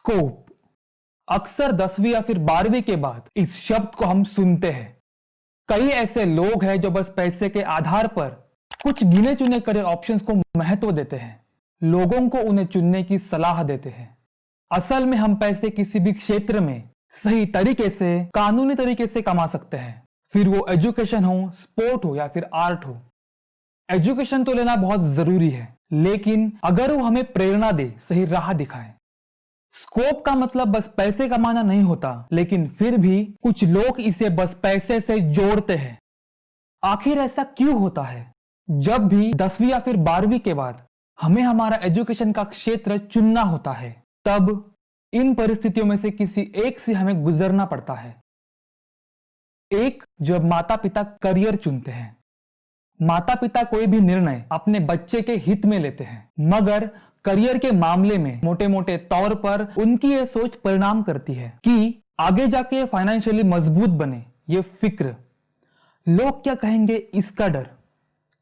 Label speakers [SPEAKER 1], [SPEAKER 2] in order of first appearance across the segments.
[SPEAKER 1] Scope. अक्सर 10वीं या फिर 12वीं के बाद इस शब्द को हम सुनते हैं। कई ऐसे लोग हैं जो बस पैसे के आधार पर कुछ गिने चुने करियर ऑप्शंस को महत्व देते हैं, लोगों को उन्हें चुनने की सलाह देते हैं। असल में हम पैसे किसी भी क्षेत्र में सही तरीके से, कानूनी तरीके से कमा सकते हैं, फिर वो एजुकेशन हो, स्पोर्ट हो या फिर आर्ट हो। एजुकेशन तो लेना बहुत जरूरी है, लेकिन अगर वो हमें प्रेरणा दे, सही राह दिखाए। स्कोप का मतलब बस पैसे कमाना नहीं होता, लेकिन फिर भी कुछ लोग इसे बस पैसे से जोड़ते हैं। आखिर ऐसा क्यों होता है? जब भी 10वीं या फिर 12वीं के बाद हमें हमारा एजुकेशन का क्षेत्र चुनना होता है, तब इन परिस्थितियों में से किसी एक से हमें गुजरना पड़ता है। एक, जब माता पिता करियर चुनते हैं। माता पिता कोई भी निर्णय अपने बच्चे के हित में लेते हैं, मगर करियर के मामले में मोटे मोटे तौर पर उनकी ये सोच परिणाम करती है कि आगे जाके फाइनेंशियली मजबूत बने। ये फिक्र, लोग क्या कहेंगे इसका डर,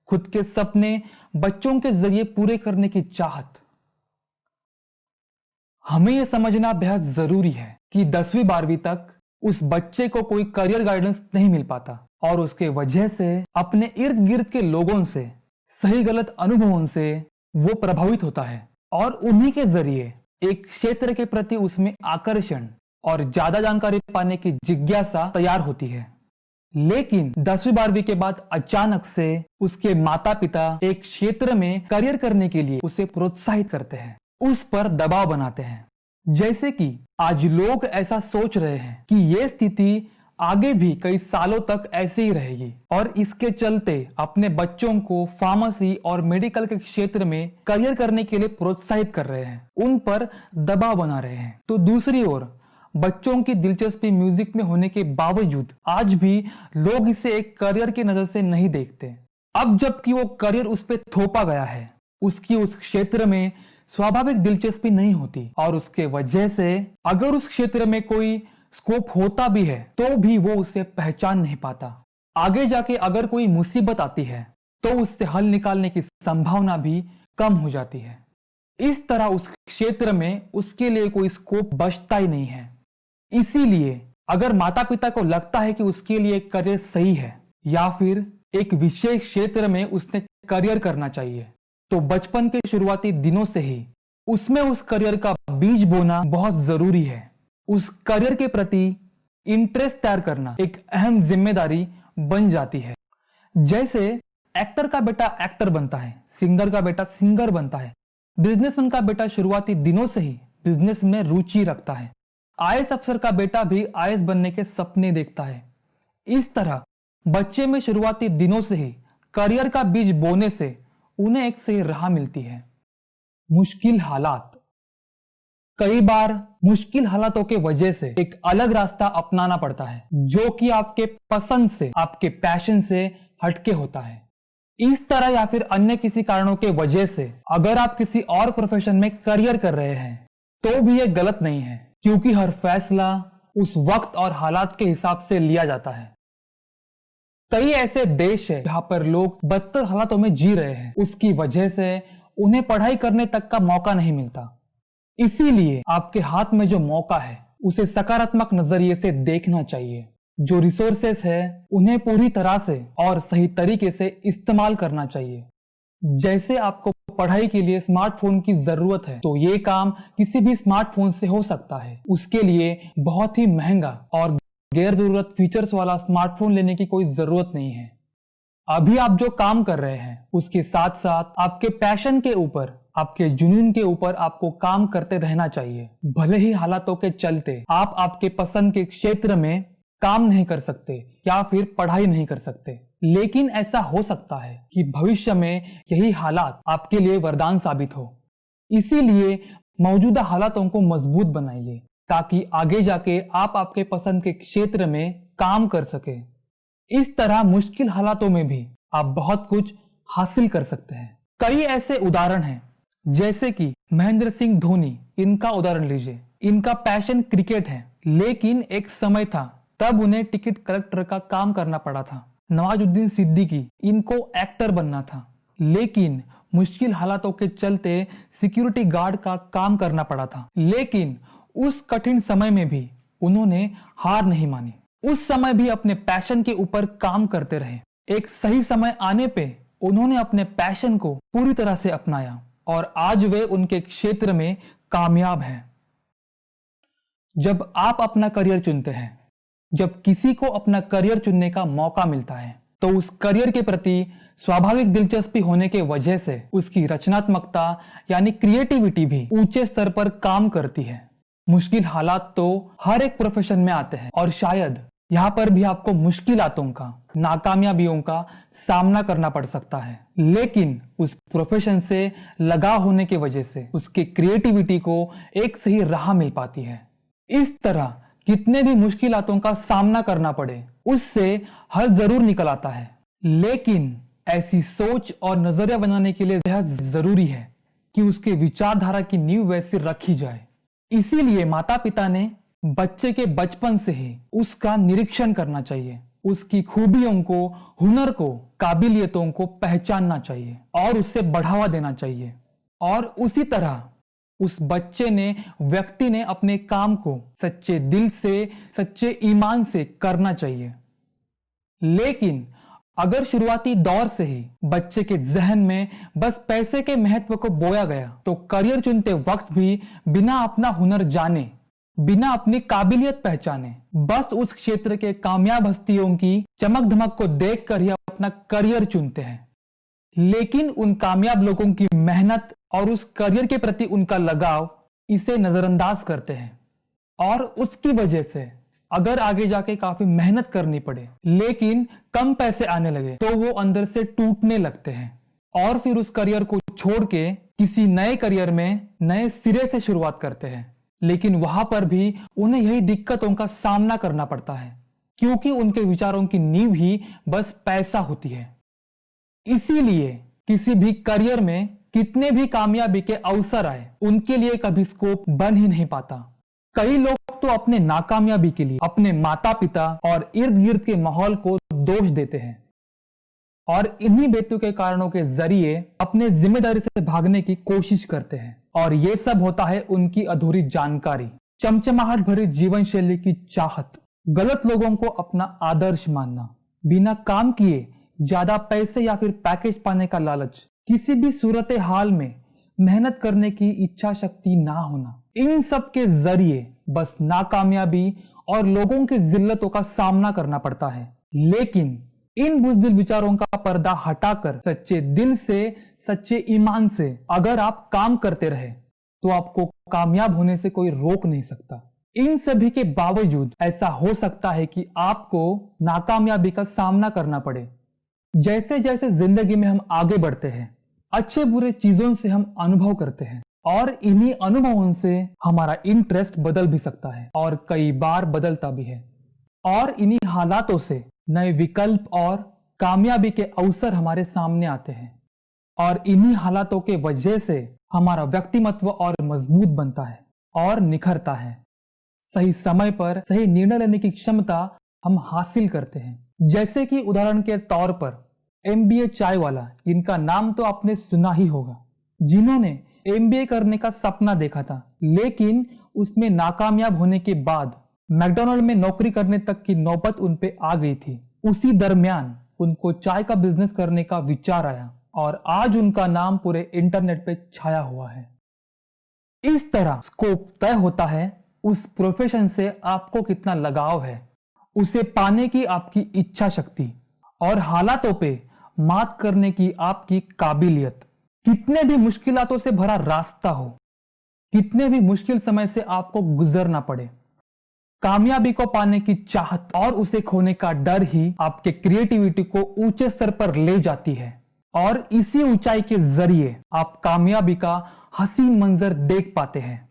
[SPEAKER 1] खुद के सपने बच्चों के जरिए पूरे करने की चाहत। हमें यह समझना बेहद जरूरी है कि 10वीं 12वीं तक उस बच्चे को कोई करियर गाइडेंस नहीं मिल पाता और उसके वजह से अपने इर्द गिर्द के लोगों से, सही गलत अनुभवों से वो प्रभावित होता है और उन्हीं के जरिए एक क्षेत्र के प्रति उसमें आकर्षण और ज्यादा जानकारी पाने की जिज्ञासा तैयार होती है। लेकिन 10वीं 12वीं के बाद अचानक से उसके माता पिता एक क्षेत्र में करियर करने के लिए उसे प्रोत्साहित करते हैं, उस पर दबाव बनाते हैं। जैसे कि आज लोग ऐसा सोच रहे हैं कि यह स्थिति आगे भी कई सालों तक ऐसे ही रहेगी और इसके चलते अपने बच्चों को फार्मेसी और मेडिकल के क्षेत्र में करियर करने के लिए प्रोत्साहित कर रहे हैं, उन पर दबाव बना रहे हैं। तो दूसरी ओर बच्चों की दिलचस्पी म्यूजिक में होने के बावजूद आज भी लोग इसे एक करियर की नजर से नहीं देखते। अब जबकि वो करियर उस पर थोपा गया है, उसकी उस क्षेत्र में स्वाभाविक दिलचस्पी नहीं होती और उसके वजह से अगर उस क्षेत्र में कोई स्कोप होता भी है तो भी वो उसे पहचान नहीं पाता। आगे जाके अगर कोई मुसीबत आती है तो उससे हल निकालने की संभावना भी कम हो जाती है। इस तरह उस क्षेत्र में उसके लिए कोई स्कोप बचता ही नहीं है। इसीलिए अगर माता पिता को लगता है कि उसके लिए करियर सही है या फिर एक विशेष क्षेत्र में उसने करियर करना चाहिए, तो बचपन के शुरुआती दिनों से ही उसमें उस करियर का बीज बोना बहुत जरूरी है। उस करियर के प्रति इंटरेस्ट तैयार करना एक अहम जिम्मेदारी बन जाती है। जैसे एक्टर का बेटा एक्टर बनता है, सिंगर का बेटा सिंगर बनता है, बिजनेसमैन का बेटा शुरुआती दिनों से ही बिजनेस में रुचि रखता है, आईएएस अफसर का बेटा भी आईएएस बनने के सपने देखता है। इस तरह बच्चे में शुरुआती दिनों से ही करियर का बीज बोने से उन्हें एक सही राह मिलती है। मुश्किल हालात, कई बार मुश्किल हालातों के वजह से एक अलग रास्ता अपनाना पड़ता है जो कि आपके पसंद से, आपके पैशन से हटके होता है। इस तरह या फिर अन्य किसी कारणों के वजह से अगर आप किसी और प्रोफेशन में करियर कर रहे हैं तो भी यह गलत नहीं है, क्योंकि हर फैसला उस वक्त और हालात के हिसाब से लिया जाता है। कई ऐसे देश हैं जहां पर लोग बदतर हालातों में जी रहे हैं, उसकी वजह से उन्हें पढ़ाई करने तक का मौका नहीं मिलता। इसीलिए आपके हाथ में जो मौका है उसे सकारात्मक नजरिए से देखना चाहिए। जो रिसोर्सेस है उन्हें पूरी तरह से और सही तरीके से इस्तेमाल करना चाहिए। जैसे आपको पढ़ाई के लिए स्मार्टफोन की जरूरत है तो ये काम किसी भी स्मार्टफोन से हो सकता है। उसके लिए बहुत ही महंगा और गैर जरूरत फीचर्स वाला स्मार्टफोन लेने की कोई जरूरत नहीं है। अभी आप जो काम कर रहे हैं उसके साथ साथ आपके पैशन के ऊपर, आपके जुनून के ऊपर आपको काम करते रहना चाहिए। भले ही हालातों के चलते आप आपके पसंद के क्षेत्र में काम नहीं कर सकते या फिर पढ़ाई नहीं कर सकते, लेकिन ऐसा हो सकता है कि भविष्य में यही हालात आपके लिए वरदान साबित हो। इसीलिए मौजूदा हालातों को मजबूत बनाइए ताकि आगे जाके आप आपके पसंद के क्षेत्र में काम कर सके। इस तरह मुश्किल हालातों में भी आप बहुत कुछ हासिल कर सकते हैं। कई ऐसे उदाहरण हैं, जैसे कि महेंद्र सिंह धोनी, इनका उदाहरण लीजिए। इनका पैशन क्रिकेट है, लेकिन एक समय था तब उन्हें टिकट कलेक्टर का काम करना पड़ा था। नवाजुद्दीन सिद्दीकी, इनको एक्टर बनना था, लेकिन मुश्किल हालातों के चलते सिक्योरिटी गार्ड का काम करना पड़ा था। लेकिन उस कठिन समय में भी उन्होंने हार नहीं मानी। उस समय भी अपने पैशन के ऊपर काम करते रहे। एक सही समय आने पे उन्होंने अपने पैशन को पूरी तरह से अपनाया और आज वे उनके क्षेत्र में कामयाब हैं। जब आप अपना करियर चुनते हैं, जब किसी को अपना करियर चुनने का मौका मिलता है, तो उस करियर के प्रति स्वाभाविक दिलचस्पी होने के वजह से उसकी रचनात्मकता यानी क्रिएटिविटी भी ऊंचे स्तर पर काम करती है। मुश्किल हालात तो हर एक प्रोफेशन में आते हैं और शायद यहाँ पर भी आपको मुश्किलातों का, नाकामयाबियों का सामना करना पड़ सकता है, लेकिन उस प्रोफेशन से लगाव होने की वजह से उसके क्रिएटिविटी को एक सही राह मिल पाती है। इस तरह कितने भी मुश्किलातों का सामना करना पड़े, उससे हल जरूर निकल आता है। लेकिन ऐसी सोच और नजरिया बनाने के लिए बेहद जरूरी है कि उसके विचारधारा की नींव वैसे रखी जाए। इसीलिए माता पिता ने बच्चे के बचपन से ही उसका निरीक्षण करना चाहिए, उसकी खूबियों को, हुनर को, काबिलियतों को पहचानना चाहिए और उससे बढ़ावा देना चाहिए। और उसी तरह उस बच्चे ने, व्यक्ति ने अपने काम को सच्चे दिल से, सच्चे ईमान से करना चाहिए। लेकिन अगर शुरुआती दौर से ही बच्चे के जहन में बस पैसे के महत्व को बोया गया, तो करियर चुनते वक्त भी बिना अपना हुनर जाने, बिना अपनी काबिलियत पहचाने, बस उस क्षेत्र के कामयाब हस्तियों की चमक धमक को देखकर ही अपना करियर चुनते हैं। लेकिन उन कामयाब लोगों की मेहनत और उस करियर के प्रति उनका लगाव, इसे नजरअंदाज करते हैं और उसकी वजह से अगर आगे जाके काफी मेहनत करनी पड़े लेकिन कम पैसे आने लगे, तो वो अंदर से टूटने लगते हैं और फिर उस करियर को छोड़ के किसी नए करियर में नए सिरे से शुरुआत करते हैं। लेकिन वहां पर भी उन्हें यही दिक्कतों का सामना करना पड़ता है, क्योंकि उनके विचारों की नींव ही बस पैसा होती है। इसीलिए किसी भी करियर में कितने भी कामयाबी के अवसर आए, उनके लिए कभी स्कोप बन ही नहीं पाता। कई लोग तो अपने नाकामयाबी के लिए अपने माता पिता और इर्द गिर्द के माहौल को दोष देते हैं और इन्हीं बेतुके कारणों के जरिए अपने जिम्मेदारी से भागने की कोशिश करते हैं। और ये सब होता है उनकी अधूरी जानकारी, चमचमाहट भरी जीवन शैली की चाहत, गलत लोगों को अपना आदर्श मानना, बिना काम किए ज्यादा पैसे या फिर पैकेज पाने का लालच, किसी भी सूरत हाल में मेहनत करने की इच्छा शक्ति ना होना, इन सब के जरिए बस नाकामयाबी और लोगों की जिल्लतों का सामना करना पड़ता है। लेकिन इन बुज़दिल विचारों का पर्दा हटाकर सच्चे दिल से, सच्चे ईमान से अगर आप काम करते रहे, तो आपको कामयाब होने से कोई रोक नहीं सकता। इन सभी के बावजूद ऐसा हो सकता है कि आपको नाकामयाबी का सामना करना पड़े। जैसे जैसे जिंदगी में हम आगे बढ़ते हैं, अच्छे बुरे चीजों से हम अनुभव करते हैं और इन्हीं अनुभवों से हमारा इंटरेस्ट बदल भी सकता है और कई बार बदलता भी है। और इन्हीं हालातों से नए विकल्प और कामयाबी के अवसर हमारे सामने आते हैं और इन्हीं हालातों के वजह से हमारा व्यक्तिमत्व और मजबूत बनता है और निखरता है। सही समय पर सही निर्णय लेने की क्षमता हम हासिल करते हैं। जैसे कि उदाहरण के तौर पर MBA चाय वाला, इनका नाम तो आपने सुना ही होगा, जिन्होंने MBA करने का सपना देखा था, लेकिन उसमें नाकामयाब होने के बाद मैकडॉनल्ड में नौकरी करने तक की नौबत उन पे आ गई थी। उसी दरमियान उनको चाय का बिजनेस करने का विचार आया और आज उनका नाम पूरे इंटरनेट पे छाया हुआ है। इस तरह स्कोप तय होता है उस प्रोफेशन से आपको कितना लगाव है, उसे पाने की आपकी इच्छा शक्ति और हालातों पे मात करने की आपकी काबिलियत। कितने भी मुश्किलातों से भरा रास्ता हो, कितने भी मुश्किल समय से आपको गुजरना पड़े, कामयाबी को पाने की चाहत और उसे खोने का डर ही आपके क्रिएटिविटी को ऊंचे स्तर पर ले जाती है और इसी ऊंचाई के जरिए आप कामयाबी का हसीन मंजर देख पाते हैं।